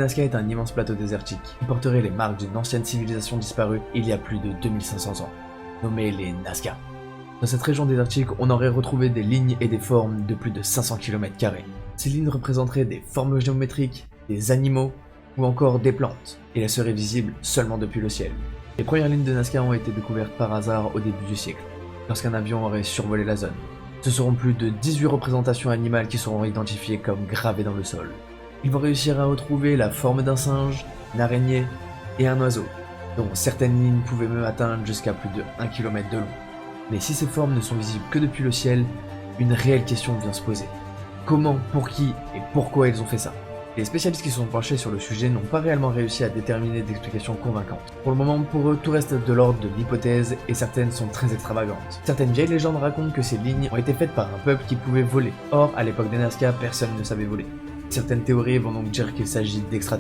Nazca est un immense plateau désertique qui porterait les marques d'une ancienne civilisation disparue il y a plus de 2500 ans, nommée les Nazca. Dans cette région désertique, on aurait retrouvé des lignes et des formes de plus de 500 km². Ces lignes représenteraient des formes géométriques, des animaux ou encore des plantes, et elles seraient visibles seulement depuis le ciel. Les premières lignes de Nazca ont été découvertes par hasard au début du siècle, lorsqu'un avion aurait survolé la zone. Ce seront plus de 18 représentations animales qui seront identifiées comme gravées dans le sol. Ils vont réussir à retrouver la forme d'un singe, une araignée et un oiseau, dont certaines lignes pouvaient même atteindre jusqu'à plus de 1 km de long. Mais si ces formes ne sont visibles que depuis le ciel, une réelle question vient se poser. Comment, pour qui et pourquoi ils ont fait ça? Les spécialistes qui se sont penchés sur le sujet n'ont pas réellement réussi à déterminer d'explications convaincantes. Pour le moment, pour eux, tout reste de l'ordre de l'hypothèse et certaines sont très extravagantes. Certaines vieilles légendes racontent que ces lignes ont été faites par un peuple qui pouvait voler. Or, à l'époque des Nazca, personne ne savait voler. Certaines théories vont donc dire qu'il s'agit d'extraterrestres.